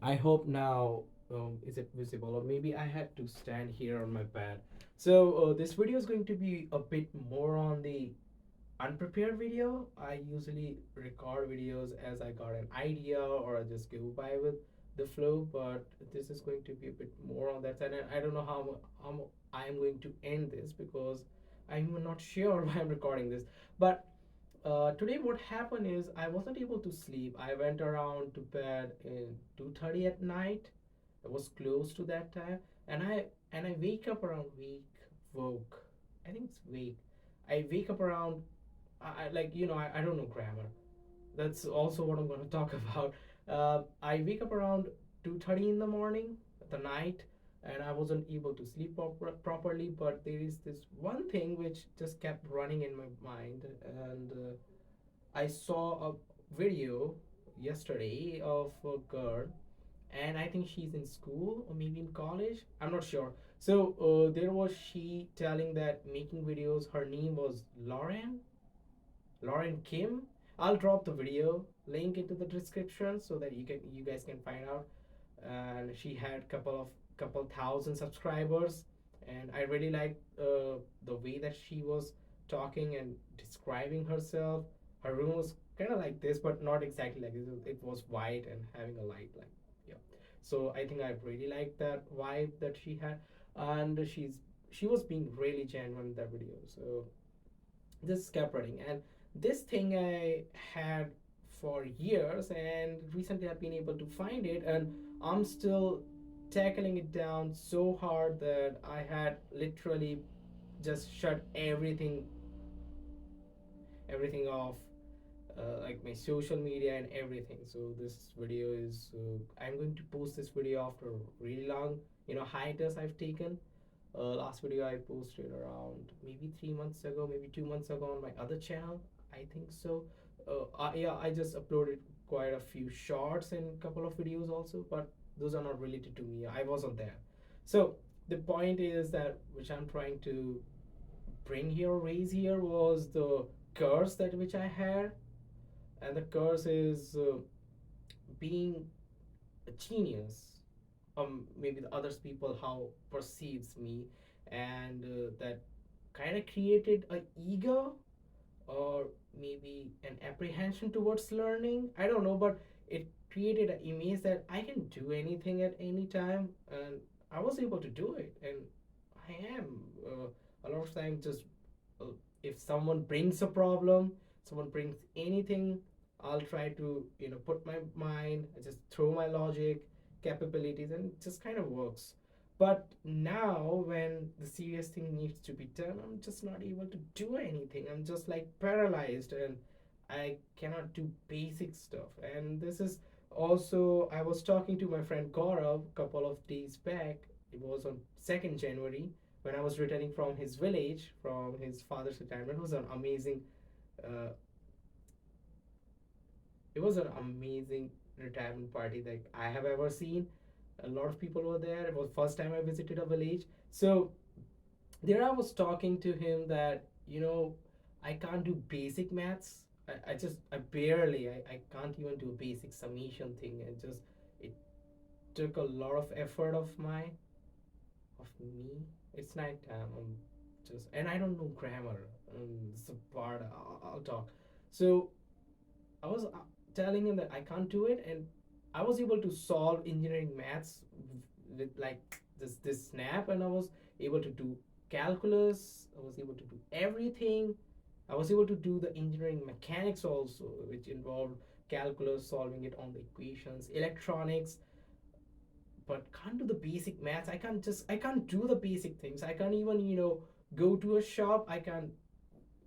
I hope now is it visible, or maybe I had to stand here on my bed. So this video is going to be a bit more on the unprepared video. I usually record videos as I got an idea or I just go by with the flow, but this is going to be a bit more on that side. And I don't know how I'm going to end this because I'm even not sure why I'm recording this. But today what happened is I wasn't able to sleep. I went around to bed in 2:30 at night. It was close to that time, and I wake up around woke. I think it's wake. I wake up around I like I don't know grammar. That's also what I'm going to talk about. I wake up around 2:30 in the morning, the night, and I wasn't able to sleep properly. But there is this one thing which just kept running in my mind, and I saw a video yesterday of a girl, and I think she's in school or maybe in college. I'm not sure. So there was she telling that making videos. Her name was Lauren Kim. I'll drop the video link into the description so that you guys can find out. And she had couple thousand subscribers, and I really liked the way that she was talking and describing herself. Her room was kind of like this, but not exactly like this. It was white and having a light, like yeah. So I think I really liked that vibe that she had, and she was being really genuine in that video. So this kept running, and this thing I had for years, and recently I've been able to find it, and I'm still tackling it down so hard that I had literally just shut everything off, like my social media and everything. So this video is I'm going to post this video after really long hiatus I've taken. Last video I posted around maybe 3 months ago, maybe 2 months ago on my other channel. I think so. Yeah, I just uploaded quite a few shorts and a couple of videos also, but those are not related to me. I wasn't there. So the point is that which I'm trying to bring here, raise here, was the curse that which I had, and the curse is being a genius. Maybe the others people how perceives me, and that kind of created a ego or maybe an apprehension towards learning. I don't know, but it created an image that I can do anything at any time, and I was able to do it, and I am a lot of times just uh, if someone brings a problem, someone brings anything, I'll try to put my mind, I just throw my logic, capabilities, and it just kind of works. But now when the serious thing needs to be done, I'm just not able to do anything. I'm just like paralyzed, and I cannot do basic stuff. And this is also, I was talking to my friend Gaurav a couple of days back. It was on 2nd January when I was returning from his village from his father's retirement. Uh, it was an amazing retirement party that I have ever seen. A lot of people were there. It was first time I visited a village. So there I was talking to him that I can't do basic maths. I barely I can't even do a basic summation thing. It took a lot of effort of me. It's night time. I'm just and I don't know grammar. It's a part I'll talk. So I was telling him that I can't do it, and I was able to solve engineering maths with like this snap, and I was able to do calculus. I was able to do everything. I was able to do the engineering mechanics also, which involved calculus, solving it on the equations, electronics, but can't do the basic maths. I can't do the basic things. I can't even go to a shop. I can't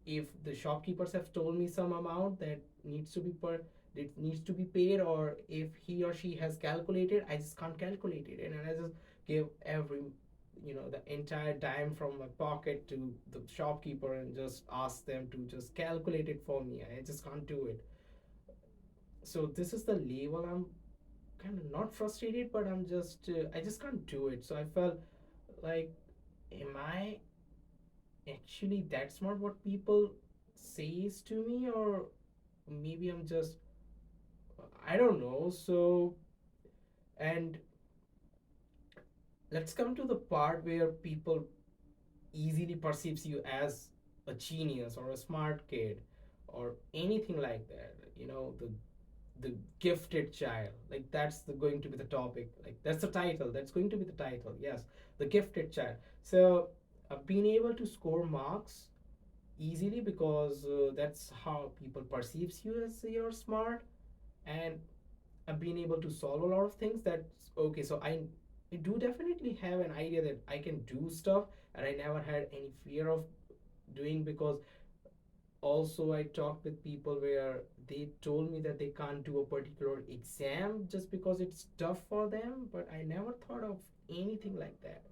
if the shopkeepers have told me some amount that needs to be per it needs to be paid, or if he or she has calculated, I just can't calculate it, and I just give every the entire dime from my pocket to the shopkeeper and just ask them to just calculate it for me. I just can't do it. So this is the level I'm kind of not frustrated, but I just can't do it. So I felt like, am I actually that smart what people says to me, or maybe I'm just I don't know. So And let's come to the part where people easily perceives you as a genius or a smart kid or anything like that. You know, the gifted child. Like that's going to be the topic. Like that's the title. That's going to be the title. Yes, the gifted child. So being able to score marks easily because that's how people perceives you as you're smart, and being able to solve a lot of things. That's okay. So I do definitely have an idea that I can do stuff, and I never had any fear of doing, because also I talked with people where they told me that they can't do a particular exam just because it's tough for them, but I never thought of anything like that.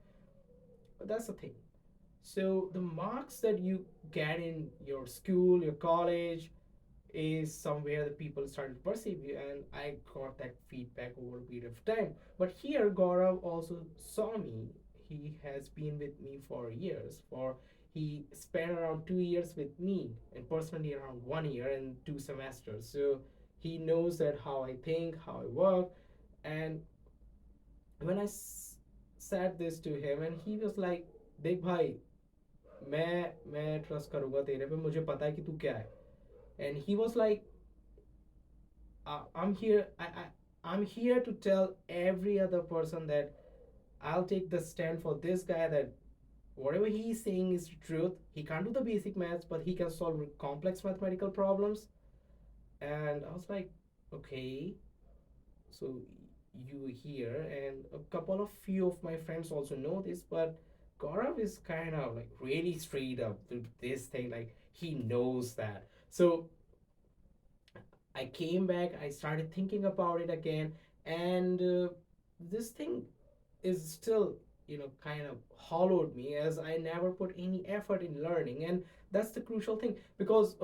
But that's the thing. So the marks that you get in your school, your college, is somewhere that people started to perceive you, and I got that feedback over a period of time. But here Gaurav also saw me. He has been with me for years. For he spent around 2 years with me, and personally around 1 year and 2 semesters. So he knows that how I think, how I work. And when I said this to him, and he was like, देख भाई, मैं trust करूंगा तेरे पे, मुझे पता है कि तू क्या है. And he was like, I'm here. I'm here to tell every other person that I'll take the stand for this guy, that whatever he's saying is the truth. He can't do the basic maths, but he can solve complex mathematical problems. And I was like, okay, so you here, and a couple of few of my friends also know this, but Gaurav is kind of like really straight up with this thing. Like he knows that. So I came back, I started thinking about it again, and this thing is still, kind of hollowed me, as I never put any effort in learning. And that's the crucial thing, because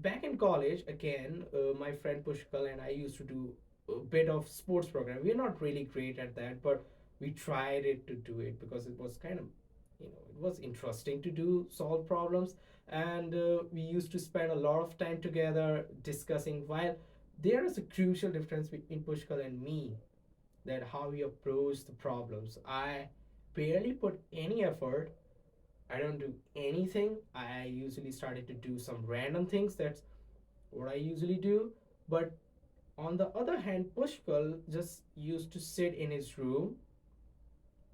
back in college, again, my friend Pushkal and I used to do a bit of sports program. We're not really great at that, but we tried it to do it because it was kind of, it was interesting to do solve problems. And we used to spend a lot of time together discussing, while there is a crucial difference between Pushkal and me, that how we approach the problems. I barely put any effort. I don't do anything. I usually started to do some random things. That's what I usually do. But on the other hand, Pushkal just used to sit in his room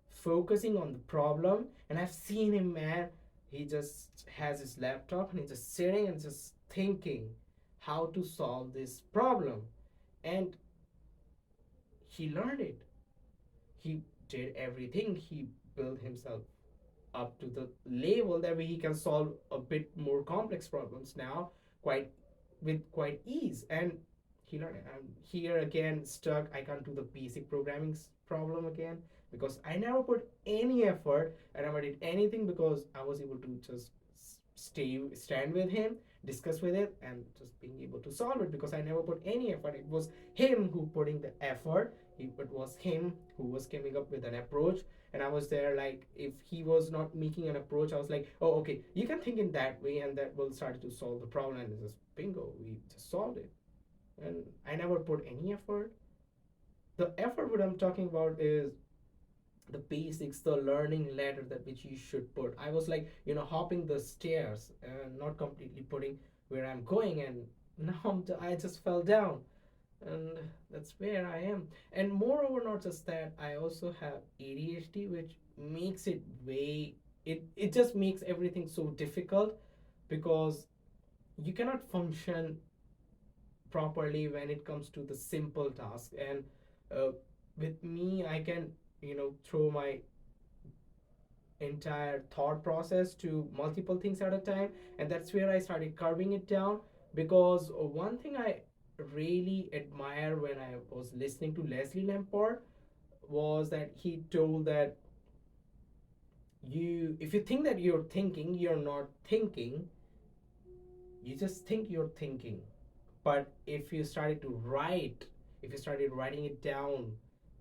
focusing on the problem. And I've seen him, man. He just has his laptop and he's just sitting and just thinking how to solve this problem. And he learned it. He did everything. He built himself up to the level that he can solve a bit more complex problems now, quite quite ease. And he learned it. I'm here again stuck. I can't do the basic programming problem again, because I never put any effort. I never did anything, because I was able to just stand with him, discuss with it, and just being able to solve it, because I never put any effort. It was him who putting the effort. It was him who was coming up with an approach, and I was there. Like if he was not making an approach, I was like, oh, okay, you can think in that way, and that will start to solve the problem. And just bingo, we just solved it. And I never put any effort. The effort what I'm talking about is the basics, the learning ladder that which you should put. I was like, hopping the stairs and not completely putting where I'm going, and now I just fell down, and that's where I am. And moreover, not just that, I also have ADHD, which makes it way it just makes everything so difficult, because you cannot function properly when it comes to the simple task. And uh, with me, I can throw my entire thought process to multiple things at a time, and that's where I started carving it down. Because one thing I really admire when I was listening to Leslie Lamport was that he told that if you think that you're thinking, you're not thinking. You just think you're thinking. But if you started writing it down,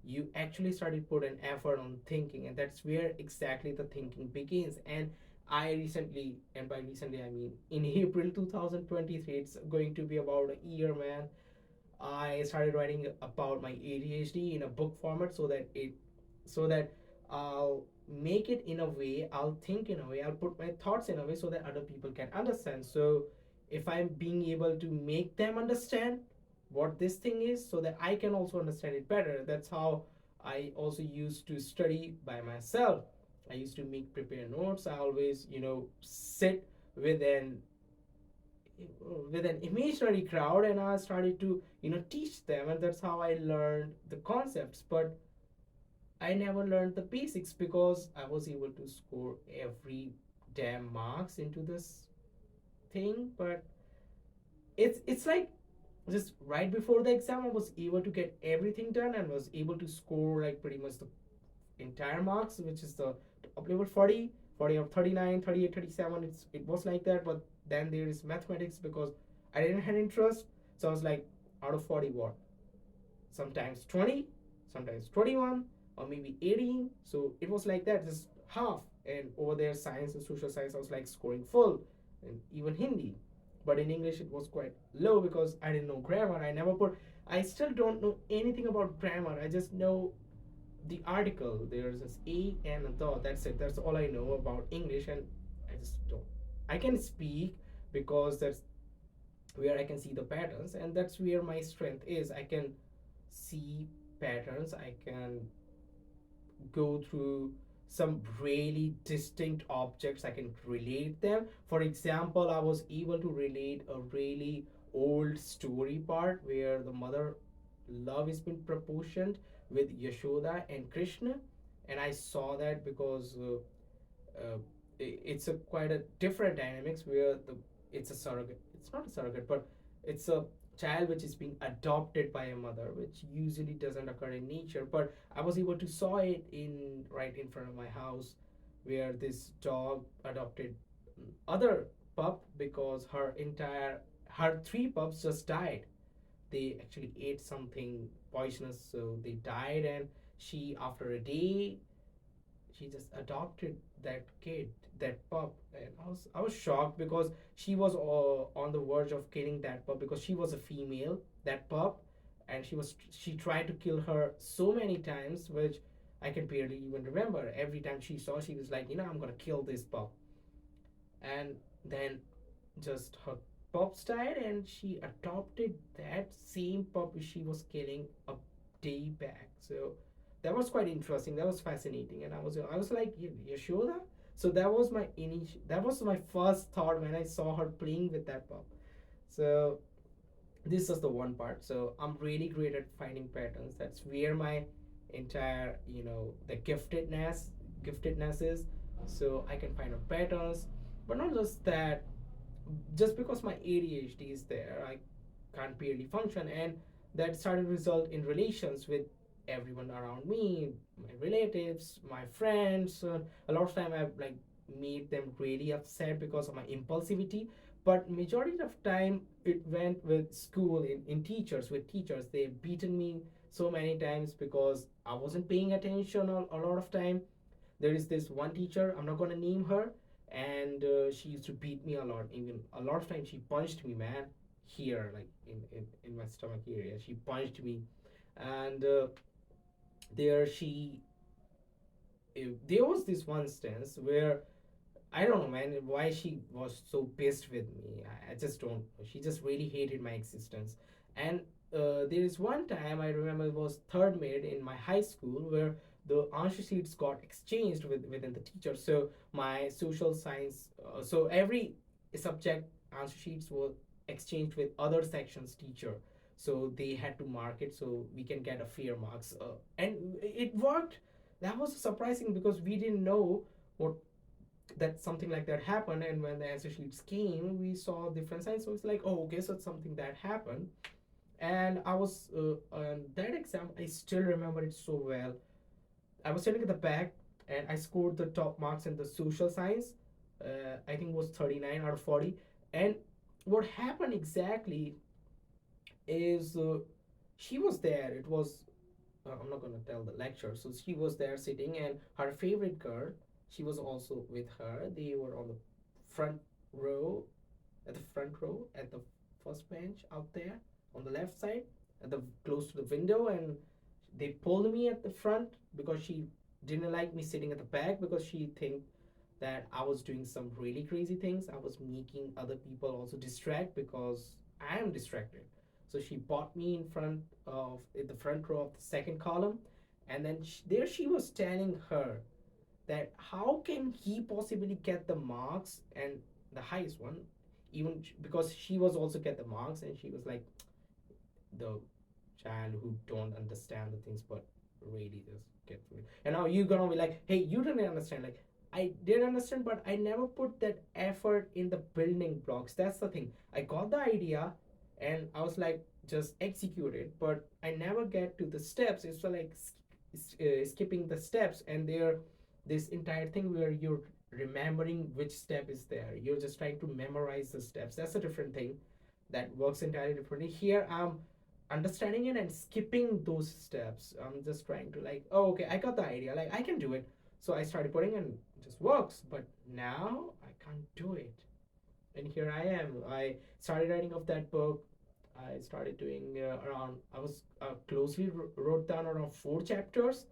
you actually started put an effort on thinking, and that's where exactly the thinking begins. And I recently, and by recently I mean in April 2023, it's going to be about a year, man. I started writing about my ADHD in a book format so that I'll make it in a way, I'll think in a way, I'll put my thoughts in a way so that other people can understand. So if I'm being able to make them understand what this thing is, so that I can also understand it better. That's how I also used to study by myself. I used to make prepare notes. I always, sit with an with an imaginary crowd, and I started to teach them, and that's how I learned the concepts. But I never learned the basics because I was able to score every damn marks into this thing. But it's like just right before the exam I was able to get everything done and was able to score like pretty much the entire marks, which is the up level 40, 40 of 39, 38, 37. It was like that. But then there is mathematics because I didn't have interest. So I was like, out of 40 what, sometimes 20, sometimes 21, or maybe 18. So it was like that, just half. And over there, science and social science, I was like scoring full, and even Hindi. But in English, it was quite low because I didn't know grammar. I still don't know anything about grammar. I just know the article. There's this a and a the. That's it. That's all I know about English, and I just don't. I can speak because that's where I can see the patterns, and that's where my strength is. I can see patterns. I can go through some really distinct objects. I can relate them. For example, I was able to relate a really old story part where the mother love is being proportioned with Yashoda and Krishna, and I saw that because it's a quite a different dynamics where the it's a surrogate. It's not a surrogate, but it's a child which is being adopted by a mother, which usually doesn't occur in nature. But I was able to saw it in right in front of my house, where this dog adopted other pup because her three pups just died. They actually ate something poisonous, so they died. And she, after a day, she just adopted that kid, that pup. And I was shocked because she was on the verge of killing that pup because she was a female, that pup. And she tried to kill her so many times, which I can barely even remember. Every time she saw, she was like, I'm gonna kill this pup. And then just her pups died, and she adopted that same pup she was killing a day back. So that was quite interesting. That was fascinating, and I was like, you sure that? So that was my first thought when I saw her playing with that pup. So this is the one part. So I'm really great at finding patterns. That's where my entire the giftedness is. So I can find out patterns. But not just that, just because my ADHD is there, I can't barely function, and that started to result in relations with everyone around me, my relatives, my friends. A lot of time I've like made them really upset because of my impulsivity. But majority of time it went with school, in teachers, with teachers. They've beaten me so many times because I wasn't paying attention a lot of time. There is this one teacher, I'm not gonna name her, and she used to beat me a lot. Even a lot of times she punched me, man, here, like in my stomach area. She punched me, and there she there was this one instance where I don't know, man, why she was so pissed with me. I just don't know. She just really hated my existence. And there is one time I remember, it was third mid in my high school, where the answer sheets got exchanged within the teacher. So my social science, so every subject answer sheets were exchanged with other sections teacher. So they had to mark it so we can get a fair marks. And it worked. That was surprising because we didn't know what that something like that happened. And when the answer sheets came, we saw different signs. So it's like, oh, okay, so it's something that happened. And I was on that exam, I still remember it so well. I was sitting at the back, and I scored the top marks in the social science. I think it was 39 out of 40. And what happened exactly is, she was there. It was I'm not gonna tell the lecture. So she was there sitting, and her favorite girl, she was also with her. They were on the front row, at the front row, at the first bench out there on the left side. at the close to the window, and they pulled me at the front because she didn't like me sitting at the back because she think that I was doing some really crazy things. I was making other people also distract because I am distracted. So she brought me in the front row of the second column, and then there she was telling her that how can he possibly get the marks and the highest one, even because she was also get the marks, and she was like, the child who don't understand the things but really just get through it. And now you're gonna be like, hey, you didn't understand. Like, I did understand, but I never put that effort in the building blocks. That's the thing. I got the idea, and I was like, just execute it, but I never get to the steps. It's like skipping the steps, and there, this entire thing where you're remembering which step is there. You're just trying to memorize the steps. That's a different thing that works entirely differently. Here, I'm understanding it and skipping those steps. I'm just trying to like, oh, okay, I got the idea. Like, I can do it. So I started putting and it just works. But now I can't do it. And here I am. I started writing of that book. I started doing around. I was closely wrote down around 4 chapters,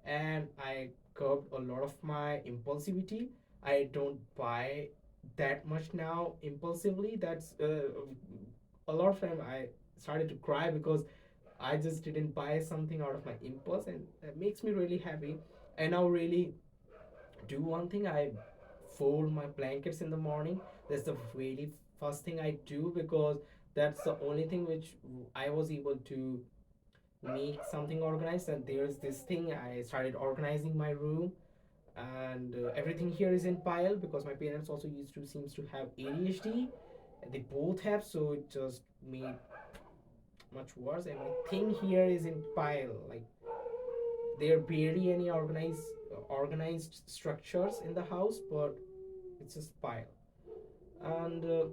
and I curbed a lot of my impulsivity. I don't buy that much now impulsively. That's a lot of time I started to cry because I just didn't buy something out of my impulse, and that makes me really happy. I now really do one thing. I fold my blankets in the morning. That's the really first thing I do because that's the only thing which I was able to make something organized. And there's this thing, I started organizing my room, and everything here is in pile because my parents also used to seems to have ADHD. They both have, so it just made much worse. Everything here is in pile. Like, there are barely any organized structures in the house, but it's just pile. And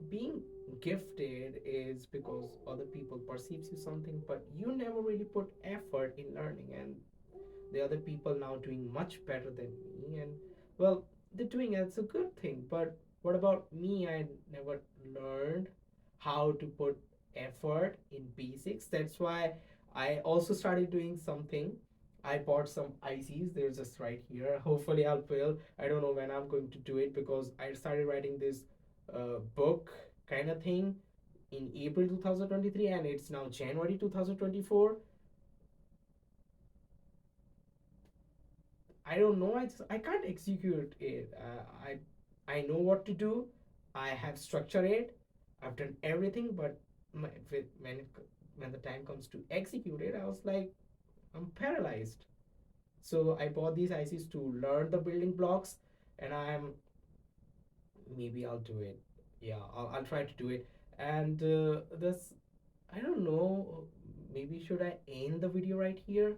being gifted is because other people perceives you something, but you never really put effort in learning, and the other people now doing much better than me, and well, they're doing it, it's a good thing. But what about me? I never learned how to put effort in basics. That's why I also started doing something. I bought some ICs. They're just right here. Hopefully I'll fail. I don't know when I'm going to do it because I started writing this book kind of thing in April 2023, and it's now January 2024. I don't know. I can't execute it. I know what to do. I have structured it. I've done everything, but when the time comes to execute it, I was like, I'm paralyzed. So I bought these ICs to learn the building blocks, and maybe I'll do it. Yeah, I'll try to do it. And this, I don't know. Maybe should I end the video right here?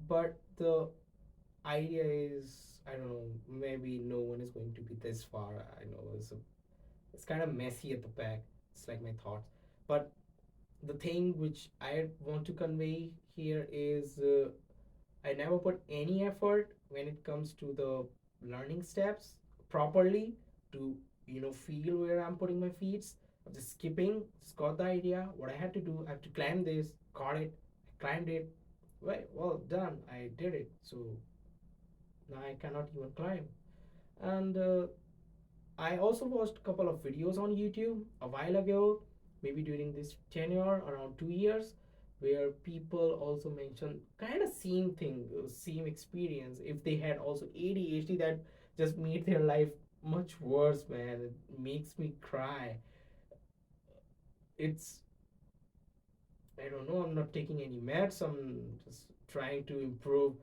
But the idea is, I don't know, maybe no one is going to be this far. I know it's kind of messy at the back. It's like my thoughts. But the thing which I want to convey here is I never put any effort when it comes to the learning steps properly to, feel where I'm putting my feet. I'm just skipping, just got the idea. What I had to do, I have to climb this, got it, I climbed it. Well done, I did it. So now I cannot even climb. And I also watched a couple of videos on YouTube a while ago, maybe during this tenure, around 2 years, where people also mention kind of same thing, same experience. If they had also ADHD, that just made their life much worse, man. It makes me cry. It's, I don't know, I'm not taking any meds. I'm just trying to improve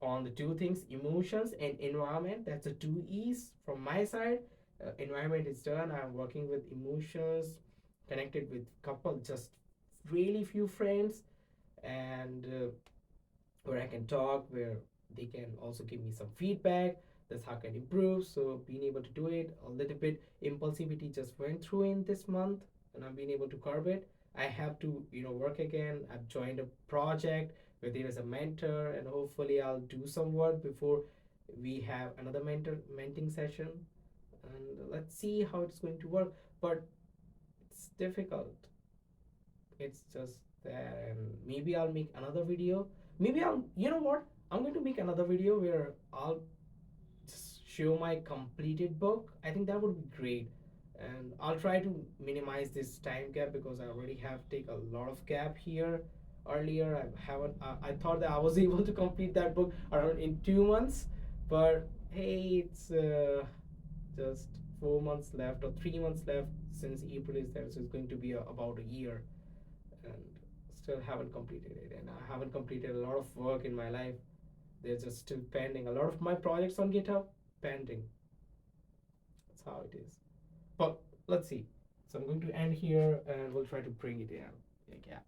on the two things, emotions and environment. That's the two E's from my side. Environment is done. I'm working with emotions, connected with couple, just really few friends, and where I can talk, where they can also give me some feedback. That's how I can improve. So being able to do it a little bit, impulsivity just went through in this month, and I've been able to curb it. I have to, work again. I've joined a project where there is a mentor, and hopefully I'll do some work before we have another mentoring session, and let's see how it's going to work. But it's difficult. It's just there, and maybe I'll make another video. Maybe I'll, you know what? I'm going to make another video where I'll just show my completed book. I think that would be great. And I'll try to minimize this time gap because I already have take a lot of gap here. Earlier, I haven't. I thought that I was able to complete that book around in 2 months, but hey, it's just 4 months left or 3 months left since April is there, so it's going to be about a year, and still haven't completed it. And I haven't completed a lot of work in my life. They're just still pending. A lot of my projects on GitHub pending. That's how it is. But let's see. So I'm going to end here, and we'll try to bring it in. Like, yeah.